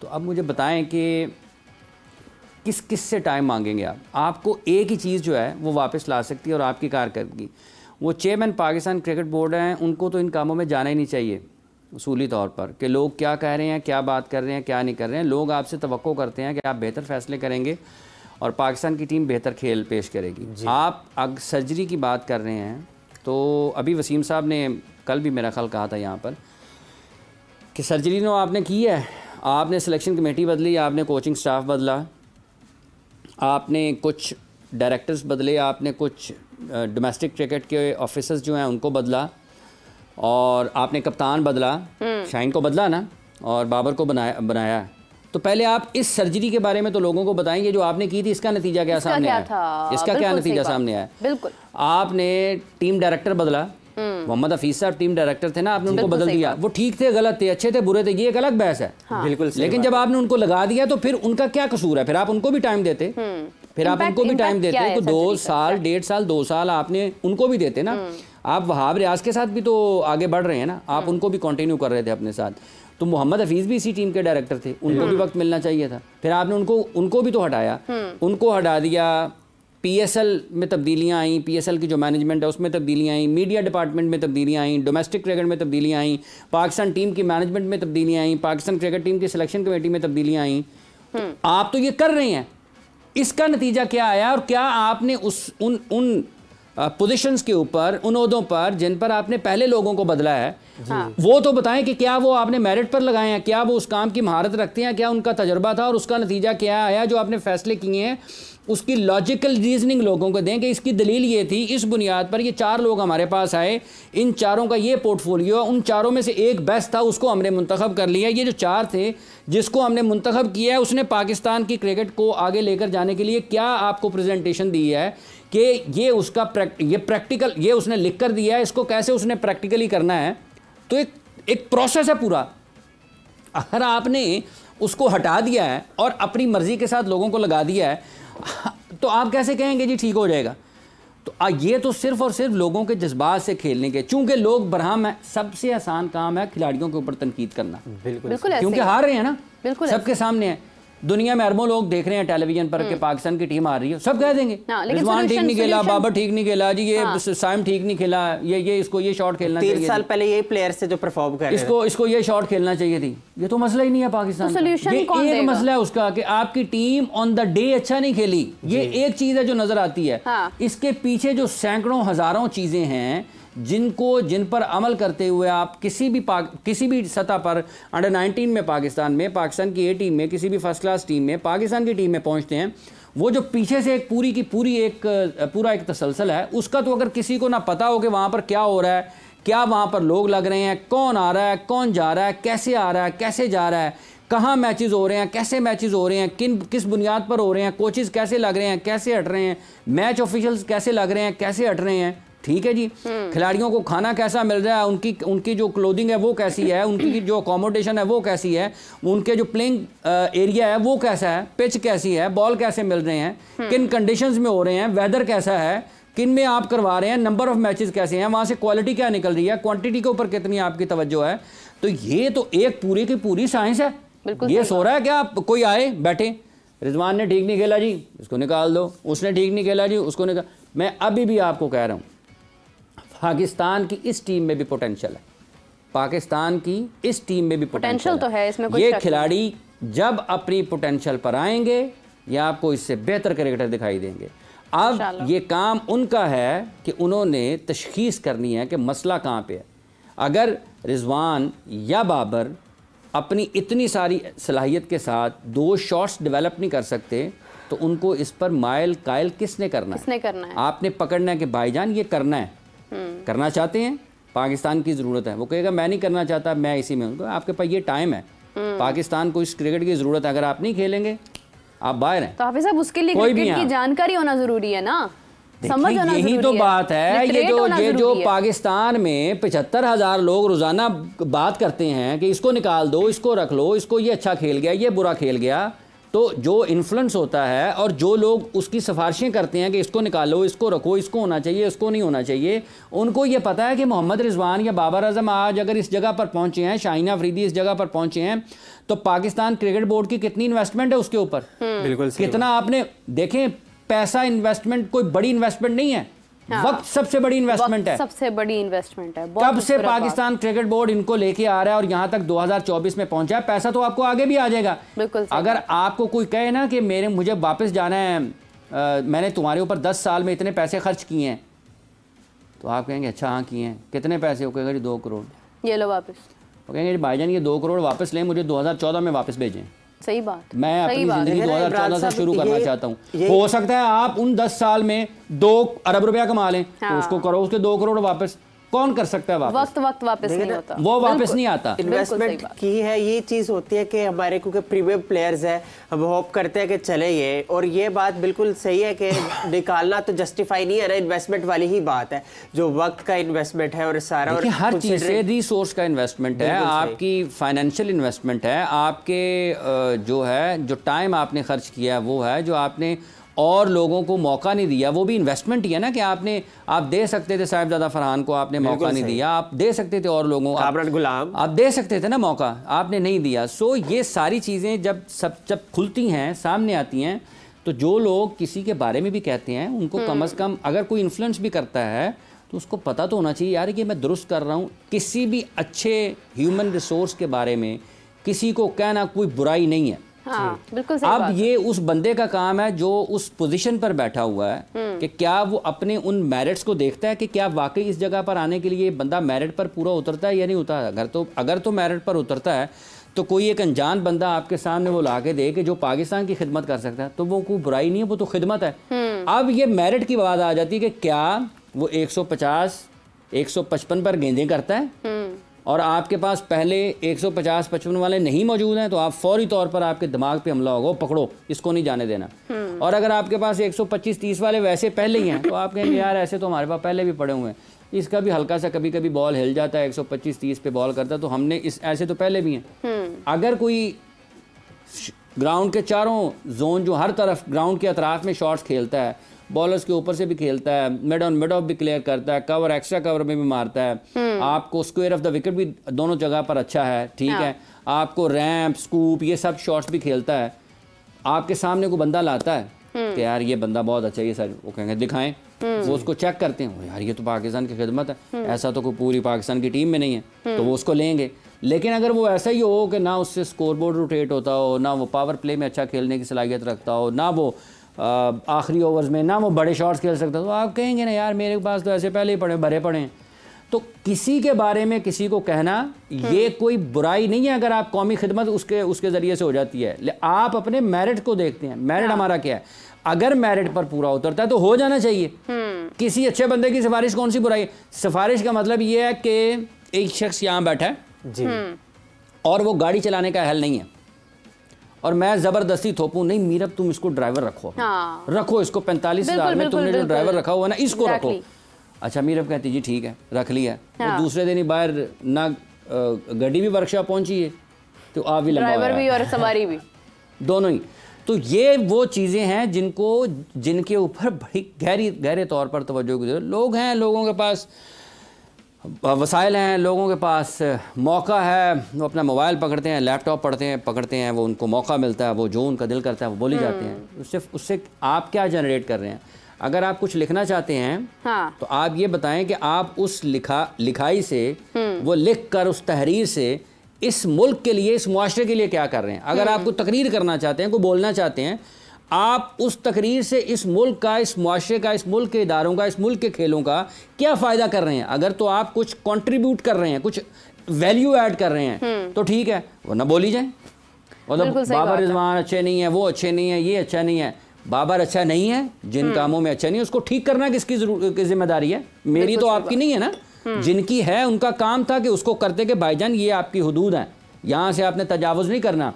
तो अब मुझे बताएं कि किस किस से टाइम मांगेंगे आप? आपको एक ही चीज़ जो है वो वापस ला सकती है और आपकी कारकर्दगी। वो चेयरमैन पाकिस्तान क्रिकेट बोर्ड हैं, उनको तो इन कामों में जाना ही नहीं चाहिए उसूली तौर पर, कि लोग क्या कह रहे हैं, क्या बात कर रहे हैं, क्या नहीं कर रहे हैं। लोग आपसे तवक्को करते हैं कि आप बेहतर फैसले करेंगे और पाकिस्तान की टीम बेहतर खेल पेश करेगी। आप अगर सर्जरी की बात कर रहे हैं तो अभी वसीम साहब ने कल भी मेरा ख्याल कहा था यहाँ पर कि सर्जरी नो आपने की है, आपने सिलेक्शन कमेटी बदली, आपने कोचिंग स्टाफ बदला, आपने कुछ डायरेक्टर्स बदले, आपने कुछ डोमेस्टिक क्रिकेट के ऑफिसर्स जो हैं उनको बदला, और आपने कप्तान बदला, शाहीन को बदला ना, और बाबर को बनाया। तो पहले आप इस सर्जरी के बारे में तो लोगों को बताएंगे जो आपने की थी, इसका नतीजा क्या सामने आया, इसका क्या नतीजा सामने आया। बिल्कुल आपने टीम डायरेक्टर बदला, मोहम्मद हफीज साहब टीम डायरेक्टर थे ना, आपने उनको बदल दिया। वो ठीक थे, गलत थे, अच्छे थे, बुरे थे, ये एक अलग बहस है। बिल्कुल, लेकिन जब आपने उनको लगा दिया तो फिर उनका क्या कसूर है? फिर आप उनको भी टाइम देते, फिर आप उनको भी टाइम देते तो 2 साल 1.5 साल 2 साल आपने उनको भी देते ना। आप वहाब रियाज के साथ भी तो आगे बढ़ रहे हैं ना, आप उनको भी कंटिन्यू कर रहे थे अपने साथ। तो मोहम्मद हफीज़ भी इसी टीम के डायरेक्टर थे, उनको भी वक्त मिलना चाहिए था। फिर आपने उनको भी तो हटाया, उनको हटा दिया। पीएसएल में तब्दीलियाँ आई, पीएसएल की जो मैनेजमेंट है उसमें तब्दीलियाँ आई, मीडिया डिपार्टमेंट में तब्दीलियाँ आई, डोमेस्टिक क्रिकेट में तब्दीलियाँ आई, पाकिस्तान टीम की मैनेजमेंट में तब्दीलियाँ आई, पाकिस्तान क्रिकेट टीम की सिलेक्शन कमेटी में तब्दीलियाँ आई। तो आप तो ये कर रहे हैं, इसका नतीजा क्या आया? और क्या आपने उन पोजीशंस के ऊपर, उन ओहदों पर जिन पर आपने पहले लोगों को बदला है, वो तो बताएं कि क्या वो आपने मेरिट पर लगाए हैं, क्या वो उस काम की महारत रखते हैं, क्या उनका तजर्बा था, और उसका नतीजा क्या आया? जो आपने फैसले किए हैं उसकी लॉजिकल रीजनिंग लोगों को दें कि इसकी दलील ये थी, इस बुनियाद पर ये 4 लोग हमारे पास आए, इन चारों का ये पोर्टफोलियो, उन चारों में से एक बेस्ट था, उसको हमने मुंतखब कर लिया। ये जो 4 थे जिसको हमने मुंतखब किया है, उसने पाकिस्तान की क्रिकेट को आगे लेकर जाने के लिए क्या आपको प्रेजेंटेशन दी है कि ये उसका प्रैक्टिकल, ये उसने लिख कर दिया है, इसको कैसे उसने प्रैक्टिकली करना है। तो एक प्रोसेस है पूरा। अगर आपने उसको हटा दिया है और अपनी मर्जी के साथ लोगों को लगा दिया है, तो आप कैसे कहेंगे जी ठीक हो जाएगा? तो ये तो सिर्फ और सिर्फ लोगों के जज्बात से खेलने के, चूंकि लोग बरहम है। सबसे आसान काम है खिलाड़ियों के ऊपर तनकीद करना, बिल्कुल, क्योंकि हार रहे हैं ना, बिल्कुल सबके सामने है। दुनिया में अरबों लोग देख रहे हैं टेलीविजन पर कि पाकिस्तान की टीम आ रही है, सब कह देंगे रिजवान ठीक नहीं खेला, बाबर ठीक नहीं खेला जी, ये साइम ठीक नहीं खेला, ये इसको ये शॉट खेलना चाहिए। 3 साल पहले ये प्लेयर से जो परफॉर्म कर रहे हैं, इसको ये शॉट खेलना चाहिए थी। ये तो मसला ही नहीं है पाकिस्तान का, ये एक मसला है उसका कि आपकी टीम ऑन द डे अच्छा नहीं खेली। ये एक चीज है जो नजर आती है। इसके पीछे जो सैकड़ों हजारों चीजें हैं जिन पर अमल करते हुए आप किसी भी सतह पर अंडर 19 में पाकिस्तान की ए टीम में, किसी भी फर्स्ट क्लास टीम में, पाकिस्तान की टीम में पहुंचते हैं, वो जो पीछे से एक पूरा एक तसलसल है, उसका तो अगर किसी को ना पता हो कि वहाँ पर क्या हो रहा है, क्या वहाँ पर लोग लग रहे हैं, कौन आ रहा है, कौन जा रहा है, कैसे आ रहा है, कैसे जा रहा है, कहाँ मैचेस हो रहे हैं, कैसे मैचेस हो रहे हैं, किस बुनियाद पर हो रहे हैं, कोचेस कैसे लग रहे हैं, कैसे हट रहे हैं, मैच ऑफिशियल्स कैसे लग रहे हैं, कैसे हट रहे हैं, ठीक है जी। खिलाड़ियों को खाना कैसा मिल रहा है, उनकी जो क्लोथिंग है वो कैसी है, उनकी जो अकोमोडेशन है वो कैसी है, उनके जो प्लेइंग एरिया है वो कैसा है, पिच कैसी है, बॉल कैसे मिल रहे हैं, किन कंडीशंस में हो रहे हैं, वेदर कैसा है, किन में आप करवा रहे हैं, नंबर ऑफ मैचेस कैसे हैं, वहाँ से क्वालिटी क्या निकल रही है, क्वांटिटी के ऊपर कितनी आपकी तवज्जो है। तो ये तो एक पूरी की पूरी साइंस है। ये सो रहा है क्या कोई आए बैठे, रिजवान ने ठीक नहीं खेला जी उसको निकाल दो, उसने ठीक नहीं खेला जी उसको निकाल। मैं अभी भी आपको कह रहा हूँ पाकिस्तान की इस टीम में भी पोटेंशियल है, पाकिस्तान की इस टीम में भी पोटेंशियल तो है, इसमें ये खिलाड़ी जब अपनी पोटेंशियल पर आएंगे या आपको इससे बेहतर क्रिकेटर दिखाई देंगे। अब ये काम उनका है कि उन्होंने तशखीस करनी है कि मसला कहाँ पे है। अगर रिजवान या बाबर अपनी इतनी सारी सलाहियत के साथ 2 शॉट्स डेवलप नहीं कर सकते तो उनको इस पर माइल कायल किसने करना है? आपने पकड़ना है कि भाईजान ये करना है, करना चाहते हैं, पाकिस्तान की ज़रूरत है। वो कहेगा मैं नहीं करना चाहता, मैं इसी में हूँ। आपके पास ये टाइम है, पाकिस्तान को इस क्रिकेट की ज़रूरत है। अगर आप नहीं खेलेंगे आप बाहर हैं। तो हाफिज़ साहब उसके लिए क्रिकेट की जानकारी होना ज़रूरी है ना, समझ होना ज़रूरी है। यही तो बात है। ये जो पाकिस्तान में 75,000 लोग रोज़ाना बात करते हैं कि इसको निकाल दो, इसको रख लो, इसको ये अच्छा खेल गया, ये बुरा खेल गया, तो जो इन्फ्लुएंस होता है और जो लोग उसकी सिफारिशें करते हैं कि इसको निकालो, इसको रखो, इसको होना चाहिए, इसको नहीं होना चाहिए, उनको ये पता है कि मोहम्मद रिजवान या बाबर आजम आज अगर इस जगह पर पहुंचे हैं, शाहीन अफरीदी इस जगह पर पहुंचे हैं, तो पाकिस्तान क्रिकेट बोर्ड की कितनी इन्वेस्टमेंट है उसके ऊपर, बिल्कुल कितना आपने देखें, पैसा इन्वेस्टमेंट कोई बड़ी इन्वेस्टमेंट नहीं है। हाँ। वक्त सबसे बड़ी इन्वेस्टमेंट है, सबसे बड़ी इन्वेस्टमेंट है। कब से पाकिस्तान क्रिकेट बोर्ड इनको लेके आ रहा है और यहाँ तक 2024 में पहुंचा है, पैसा तो आपको आगे भी आ जाएगा। अगर आपको कोई कहे ना कि मुझे वापस जाना है, मैंने तुम्हारे ऊपर 10 साल में इतने पैसे खर्च किए हैं, तो आप कहेंगे अच्छा हाँ किए हैं, कितने पैसे? वो कहेगा जी 2 करोड़, ये लो वापस। वो कहेंगे भाईजान ये 2 करोड़ वापस लें, मुझे 2014 में वापस भेजें। सही बात, मैं अपनी जिंदगी 2014 से शुरू करना चाहता हूँ। हो सकता है आप उन 10 साल में 2 अरब रुपया कमा लें, तो उसको करो, उसके 2 करोड़ वापस कौन कर सकता है? वक्त वापस नहीं होता, वो वापस नहीं आता। इन्वेस्टमेंट की है ये चीज होती है कि हमारे क्योंकि प्रीमियम प्लेयर्स है, हम होप करते हैं कि चले ये, और ये बात बिल्कुल सही है कि निकालना तो जस्टिफाई नहीं है ना, इन्वेस्टमेंट वाली ही बात है, जो वक्त का इन्वेस्टमेंट है और सारा, और हर चीज से रिसोर्स का इन्वेस्टमेंट है, आपकी फाइनेंशियल इन्वेस्टमेंट है, आपके जो है जो टाइम आपने खर्च किया है वो है, जो आपने और लोगों को मौका नहीं दिया वो भी इन्वेस्टमेंट ही है ना, कि आप दे सकते थे साहिबजादा फरहान को, आपने मौका नहीं दिया, आप दे सकते थे और लोगों को, गुलाम आप दे सकते थे ना मौका, आपने नहीं दिया। सो ये सारी चीज़ें जब खुलती हैं, सामने आती हैं, तो जो लोग किसी के बारे में भी कहते हैं उनको कम अज़ कम अगर कोई इन्फ्लुएंस भी करता है तो उसको पता तो होना चाहिए यार कि मैं दुरुस्त कर रहा हूँ। किसी भी अच्छे ह्यूमन रिसोर्स के बारे में किसी को कहना कोई बुराई नहीं है। हाँ, बिल्कुल सही अब बात ये उस बंदे का काम है जो उस पोजीशन पर बैठा हुआ है कि क्या वो अपने उन मेरिट्स को देखता है कि क्या वाकई इस जगह पर आने के लिए बंदा मेरिट पर पूरा उतरता है या नहीं उतरता। अगर तो मेरिट पर उतरता है तो कोई एक अनजान बंदा आपके सामने वो ला के दे कि जो पाकिस्तान की खिदमत कर सकता है, तो वो कोई बुराई नहीं है, वो तो खिदमत है। अब ये मेरिट की बात आ जाती है कि क्या वो 150 155 पर गेंदें करता है और आपके पास पहले 150-55 वाले नहीं मौजूद हैं, तो आप फौरी तौर पर आपके दिमाग पे हमला होगा, पकड़ो इसको नहीं जाने देना। और अगर आपके पास 125-30 वाले वैसे पहले ही हैं तो आप कहेंगे यार ऐसे तो हमारे पास पहले भी पड़े हुए हैं, इसका भी हल्का सा कभी कभी बॉल हिल जाता है, 125-30 पे बॉल करता है, तो हमने ऐसे तो पहले भी हैं। अगर कोई ग्राउंड के चारों जोन जो हर तरफ ग्राउंड के अतराफ में शॉट्स खेलता है, बॉलर्स के ऊपर से भी खेलता है, मिड ऑन मिड ऑफ भी क्लियर करता है, कवर एक्स्ट्रा कवर में भी मारता है, आपको स्क्वायर ऑफ द विकेट भी दोनों जगह पर अच्छा है, ठीक है, आपको रैम्प स्कूप ये सब शॉट्स भी खेलता है, आपके सामने को बंदा लाता है कि यार ये बंदा बहुत अच्छा है, ये सर वो कहेंगे दिखाएं, वो उसको चेक करते हैं, यार ये तो पाकिस्तान की खिदमत है, ऐसा तो कोई पूरी पाकिस्तान की टीम में नहीं है, तो वो उसको लेंगे। लेकिन अगर वो ऐसा ही हो कि ना उससे स्कोरबोर्ड रोटेट होता हो, ना वो पावर प्ले में अच्छा खेलने की सलाहियत रखता हो, ना वो आखिरी ओवर्स में ना वो बड़े शॉट्स खेल सकता, तो आप कहेंगे ना यार मेरे पास तो ऐसे पहले ही भरे पड़े हैं। तो किसी के बारे में किसी को कहना ये कोई बुराई नहीं है अगर आप कौमी खिदमत उसके ज़रिए से हो जाती है। आप अपने मेरिट को देखते हैं, मेरिट हमारा क्या है, अगर मेरिट पर पूरा उतरता है तो हो जाना चाहिए। किसी अच्छे बंदे की सिफारिश कौन सी बुराई है? सिफारिश का मतलब ये है कि एक शख्स यहाँ बैठा है जी और वो गाड़ी चलाने का अहल नहीं है और मैं ज़बरदस्ती थोपूं, नहीं मीरब तुम इसको ड्राइवर रखो, रखो इसको 45,000 में तुमने जो ड्राइवर रखा हुआ ना इसको रखो। अच्छा मीरब कहती जी ठीक है रख लिया, तो दूसरे दिन ही बाहर ना गाड़ी भी वर्कशॉप पहुंची है तो आप भी ड्राइवर भी और सवारी भी दोनों ही। तो ये वो चीज़ें हैं जिनके ऊपर बड़ी गहरे तौर पर तवज्जो की जरूरत। लोग हैं, लोगों के पास वसाइल हैं, लोगों के पास मौका है, वो अपना मोबाइल पकड़ते हैं, लैपटॉप पकड़ते हैं, वो उनको मौका मिलता है, वो जो उनका दिल करता है वो बोली जाते हैं। उससे आप क्या जनरेट कर रहे हैं? अगर आप कुछ लिखना चाहते हैं तो आप ये बताएं कि आप उस लिखाई से वो लिख कर उस तहरीर से इस मुल्क के लिए, इस मुआशरे के लिए क्या कर रहे हैं। अगर आप कोई तकरीर करना चाहते हैं, कोई बोलना चाहते हैं, आप उस तकरीर से इस मुल्क का, इस मुआशरे का, इस मुल्क के इदारों का, इस मुल्क के खेलों का क्या फ़ायदा कर रहे हैं। अगर तो आप कुछ कंट्रीब्यूट कर रहे हैं, कुछ वैल्यू ऐड कर रहे हैं तो ठीक है, वरना बोली जाए। मतलब बाबर रिजवान अच्छे नहीं है, वो अच्छे नहीं है, ये अच्छा नहीं है। बाबर अच्छा नहीं है, जिन कामों में अच्छा नहीं है उसको ठीक करना किसकी जिम्मेदारी है? मेरी तो आपकी नहीं है ना। जिनकी है उनका काम था कि उसको करते कि भाईजान ये आपकी हुदूद है, यहाँ से आपने तजावुज़ नहीं करना।